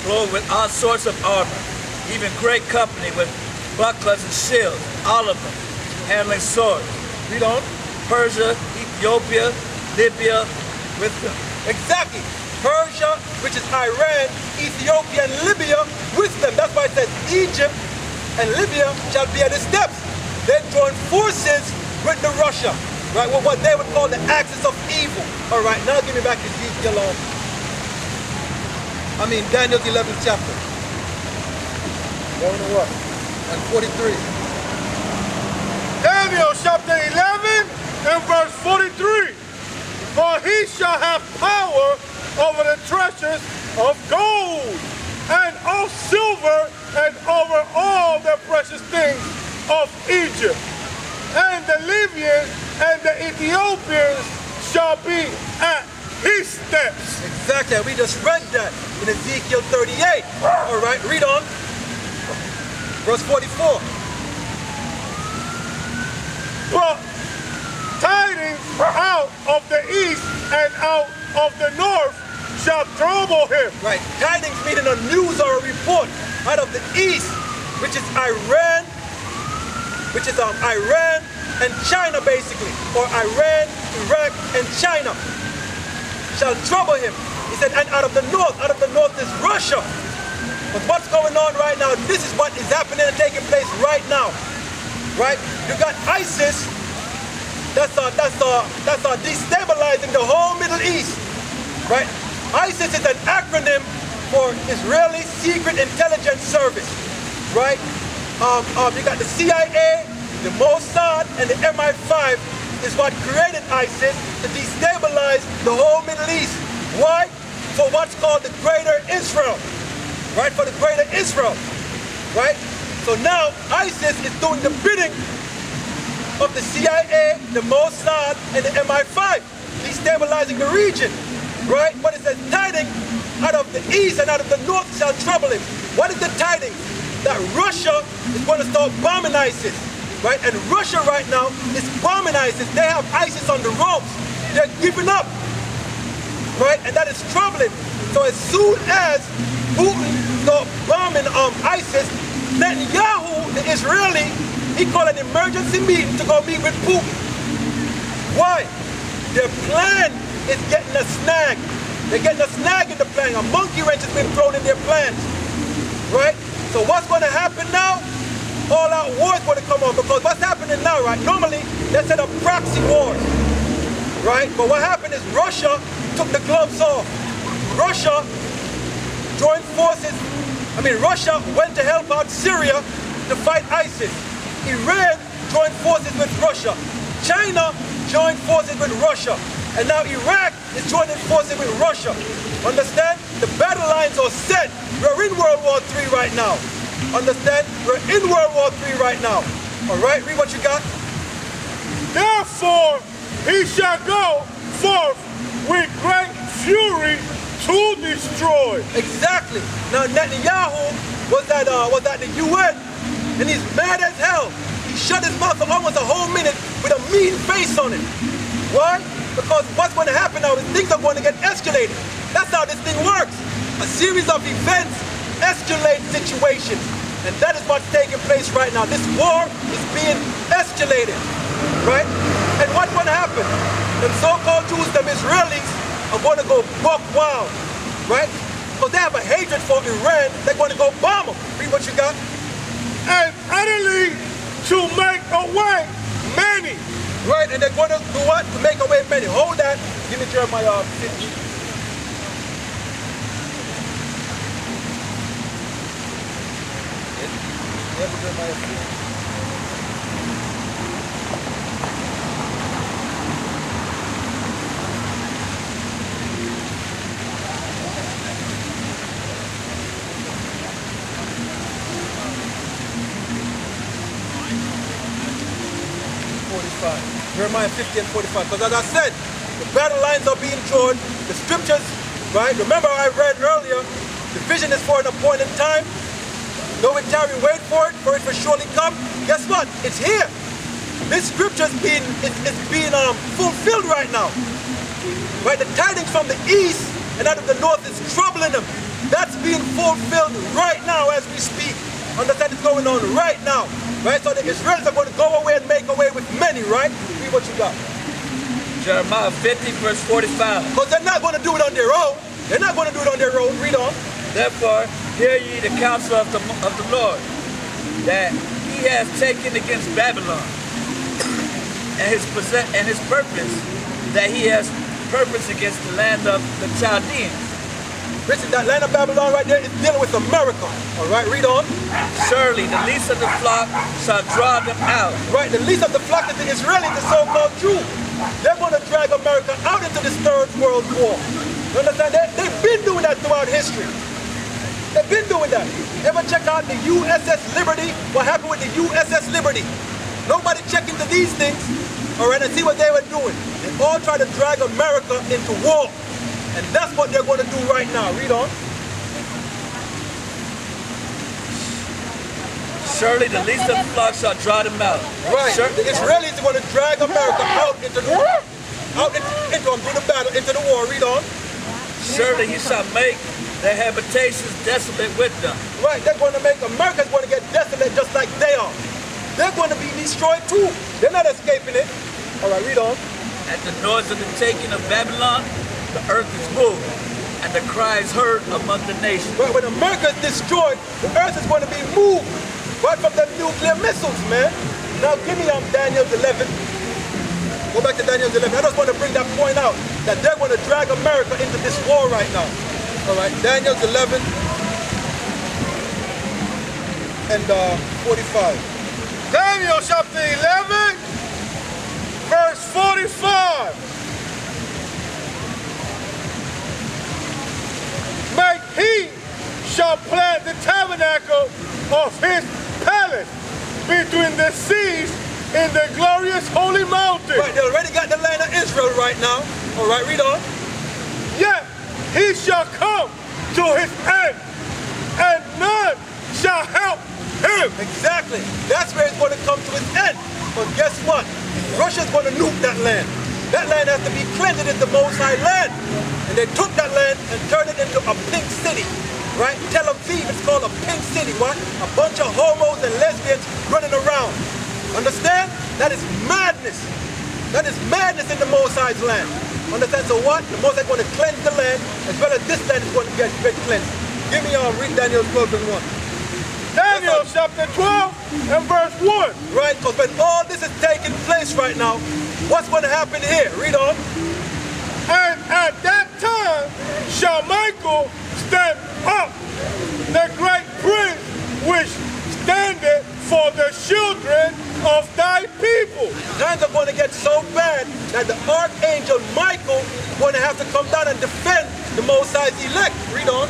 clothed with all sorts of armor, even great company with bucklers and shields, all of them handling swords. Read on. Persia, Ethiopia, Libya with them. Exactly. Persia, which is Iran, Ethiopia, and Libya with them. That's why it says Egypt and Libya shall be at his steps. They join forces with the Russia, right? With what they would call the axis of evil. All right, now give me back Ezekiel, Daniel's 11th chapter. Going to what? And 43. Daniel chapter 11 and verse 43. For he shall have power over the treasures of gold and of silver and over all the precious things of Egypt. And the Libyans and the Ethiopians shall be at his steps. Exactly, we just read that in Ezekiel 38. All right, read on. Verse 44. But tidings out of the east and out of the north shall trouble him. Right, tidings meaning a news or a report out of the east, which is Iran, Iran and China basically, or Iran, Iraq, and China shall trouble him. He said, and out of the north is Russia. But what's going on right now? This is what is happening and taking place right now. Right? You got ISIS that's destabilizing the whole Middle East. Right? ISIS is an acronym for Israeli Secret Intelligence Service. Right? You got the CIA, the Mossad, and the MI5 is what created ISIS to destabilize the whole Middle East. Why? For what's called the Greater Israel. Right? For the Greater Israel. Right? So now ISIS is doing the bidding of the CIA, the Mossad, and the MI5, destabilizing the region. Right? What is the tiding? Out of the east and out of the north shall trouble him. What is the tiding? That Russia is going to start bombing ISIS. Right? And Russia right now is bombing ISIS. They have ISIS on the ropes. They're giving up. Right? And that is troubling. So as soon as Putin starts bombing ISIS, Netanyahu, the Israeli, he called an emergency meeting to go meet with Putin. Why? Their plan is getting a snag. They're getting a snag in the plan. A monkey wrench has been thrown in their plans. Right? So what's going to happen now? All-out war is going to come on, because what's happening now, right? Normally, they set up proxy wars, right? But what happened is Russia took the gloves off. Russia joined forces. Russia went to help out Syria to fight ISIS. Iran joined forces with Russia. China joined forces with Russia. And now Iraq is joining forces with Russia. Understand? The battle lines are set. We're in World War III right now. Understand? We're in World War III right now. All right, read what you got. Therefore, he shall go forth with great fury to destroy. Exactly. Now Netanyahu was at the UN, and he's mad as hell. He shut his mouth for almost a whole minute with a mean face on it. Why? Because what's going to happen now is things are going to get escalated. That's how this thing works. A series of events escalate situations. And that is what's taking place right now. This war is being escalated. Right? And what's going to happen? Them so-called Jews, them Israelis, are going to go buck wild. Right? Because they have a hatred for Iran. They're going to go bomb them. Read what you got. And utterly to make away many. Right? And they're going to do what? To make away many. Hold that. Give me Jeremiah 50. Jeremiah 50. Jeremiah 50 and 45. Because as I said, the battle lines are being drawn. The scriptures, right? Remember I read earlier, the vision is for an appointed time. Though it tarry, wait for it will surely come. Guess what? It's here. This scripture is being fulfilled right now. Right? The tidings from the east and out of the north is troubling them. That's being fulfilled right now as we speak. Understand it's going on right now. Right? So the Israelis are going to go away and make away with many, right? Read what you got. Jeremiah 50, verse 45. Because they're not going to do it on their own. They're not going to do it on their own. Read on. Therefore, hear ye the counsel of the Lord, that he has taken against Babylon, and his purpose, that he has purpose against the land of the Chaldeans. Listen, that land of Babylon right there is dealing with America. All right, read on. Surely the least of the flock shall draw them out. Right, the least of the flock is the Israelis, the so-called Jews. They're going to drag America out into this third world war. You understand? They've been doing that throughout history. They've been doing that. Ever check out the USS Liberty? What happened with the USS Liberty? Nobody checked into these things, all right, and see what they were doing. They all try to drag America into war. And that's what they're going to do right now. Read on. Surely the least of the flock shall draw them out. Right. The Israelis are going to drag America out into the battle, into the war. Read on. Surely he shall make their habitations desolate with them. Right. They're going to make America's going to get desolate just like they are. They're going to be destroyed too. They're not escaping it. All right. Read on. At the noise of the taking of Babylon, the earth is moved, and the cry is heard among the nations. Right, when America is destroyed, the earth is going to be moved right from the nuclear missiles, man. Now give me Daniel's 11. Go back to Daniel's 11. I just want to bring that point out, that they're going to drag America into this war right now. All right, Daniel's 11 and 45. Daniel chapter 11, verse 45. Make he shall plant the tabernacle of his palace between the seas in the glorious holy mountain. Right, they already got the land of Israel right now. All right, read on. Yet he shall come to his end, and none shall help him. Exactly. That's where it's going to come to its end. But guess what? Russia's going to nuke that land. That land has to be cleansed into the Most High land. And they took that land and turned it into a pink city, right? Tel Aviv is called a pink city, what? A bunch of homos and lesbians running around. Understand? That is madness. That is madness in the Most High's land. Understand? So what? The Most High is going to cleanse the land, as well as this land is going to get cleansed. Give me read Daniel 12 and 1. Daniel chapter 12 and verse 1. Right, because when all this is taking place right now, what's going to happen here? Read on. And at that time shall Michael stand up, the great prince which standeth for the children of thy people. Times are going to get so bad that the archangel Michael is going to have to come down and defend the Most High's elect. Read on.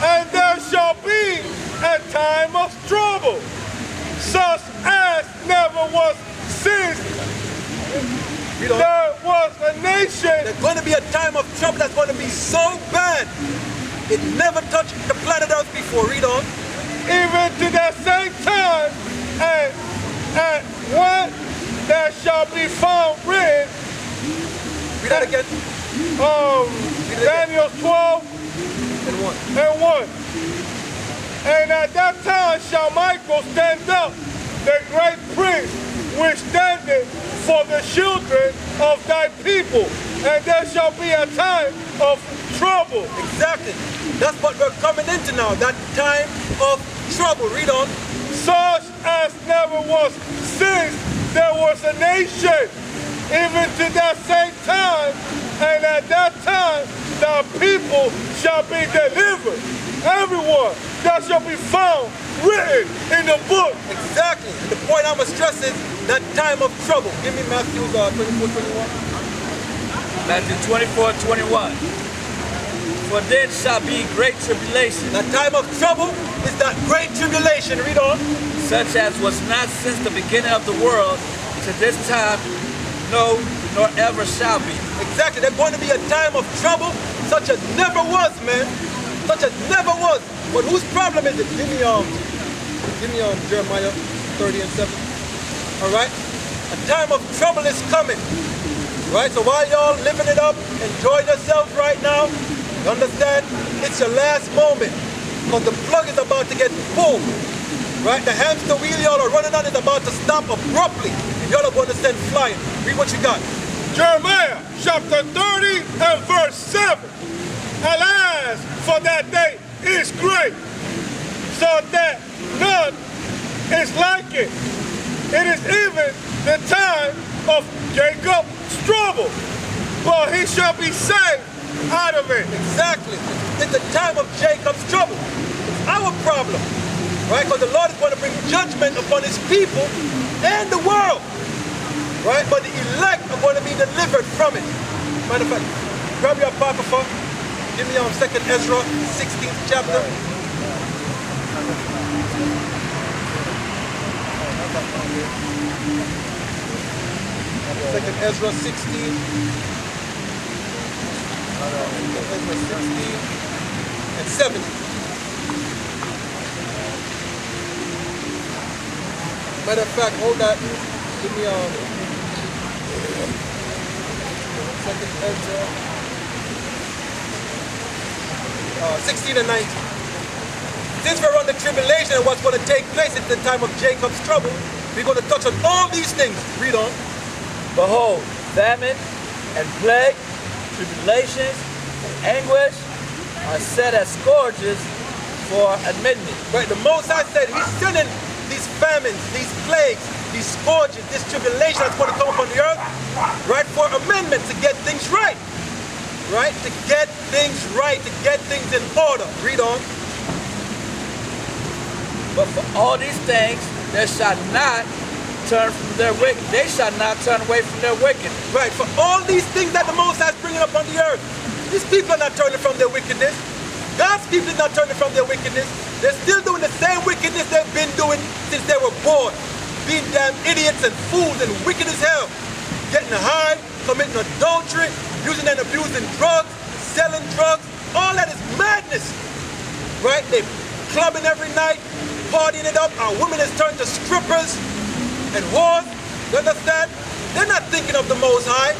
And there shall be a time of trouble, such as never was since there was a nation. There's going to be a time of trouble that's going to be so bad. It never touched the planet Earth before. Read on. Even to that same time, and when there shall be found written. Read that again. Daniel 12 and 1. And at that time shall Michael stand up, the great prince, which standeth for the children of thy people, and there shall be a time of trouble. Exactly. That's what we're coming into now, that time of trouble. Read on. Such as never was since there was a nation, even to that same time, and at that time the people shall be delivered. Everyone that shall be found written in the book. Exactly. And the point I'm stressing, that time of trouble. Give me Matthew 24:21. Matthew 24:21. For then shall be great tribulation. The time of trouble is that great tribulation. Read on. Such as was not since the beginning of the world to this time, no, nor ever shall be. Exactly. There's going to be a time of trouble such as never was, man. Such as never was. But whose problem is it? Give me Jeremiah 30 and 7. All right? A time of trouble is coming. Right? So while y'all living it up, enjoying yourselves right now, You understand? It's your last moment. Because the plug is about to get pulled. Right? The hamster wheel y'all are running on is about to stop abruptly. And y'all are going to send flying. Read what you got. Jeremiah chapter 30 and verse 7. Alas, for that day is great, so that none is like it. It is even the time of Jacob's trouble, but he shall be saved out of it. Exactly. It's the time of Jacob's trouble. It's our problem. Right? Because the Lord is going to bring judgment upon his people and the world. Right? But the elect are going to be delivered from it. Matter of fact, grab your apocrypha. Give me 2nd Ezra, 16th chapter. Second Ezra 16. Ezra 16 and 17. Matter of fact, hold that. Give me 2nd Ezra 16 and 19. Since we're on the tribulation and what's going to take place at the time of Jacob's trouble, we're going to touch on all these things. Read on. Behold, famine and plague, tribulations and anguish are set as scourges for amendment. Right, the Most High said he's sending these famines, these plagues, these scourges, this tribulation that's going to come upon the earth, right, for amendment, to get things right. Right, to get things right, to get things in order. Read on. But for all these things, they shall not turn from their wicked. They shall not turn away from their wickedness. Right, for all these things that the Most High is bringing up on the earth, these people are not turning from their wickedness. God's people are not turning from their wickedness. They're still doing the same wickedness they've been doing since they were born. Being damn idiots and fools and wicked as hell. Getting high, committing adultery, using and abusing drugs, selling drugs. All that is madness. Right? They clubbing every night, partying it up. Our women has turned to strippers and whores. You understand? They're not thinking of the Most High.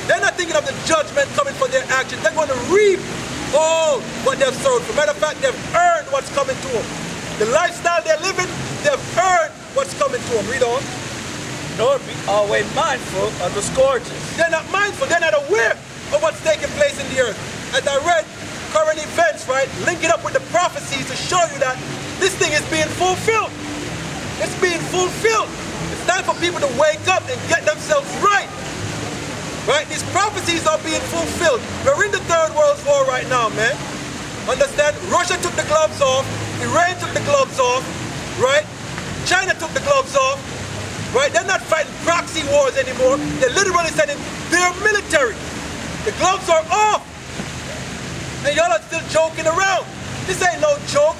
They're not thinking of the judgment coming for their actions. They're going to reap all what they've sowed. For matter of fact, they've earned what's coming to them. The lifestyle they're living, they've earned what's coming to them. Read on. Nor be always mindful of the scourges. They're not mindful. They're not aware of what's taking place in the earth. As I read current events, right, link it up with the prophecies to show you that this thing is being fulfilled. It's being fulfilled. It's time for people to wake up and get themselves right. Right? These prophecies are being fulfilled. We're in the Third World War right now, man. Understand? Russia took the gloves off. Iran took the gloves off. Right? China took the gloves off. Right? They're not fighting proxy wars anymore. They're literally sending their military. The gloves are off. And y'all are still joking around. This ain't no joke.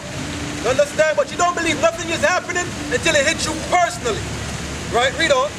You understand? But you don't believe nothing is happening until it hits you personally. Right? Read on.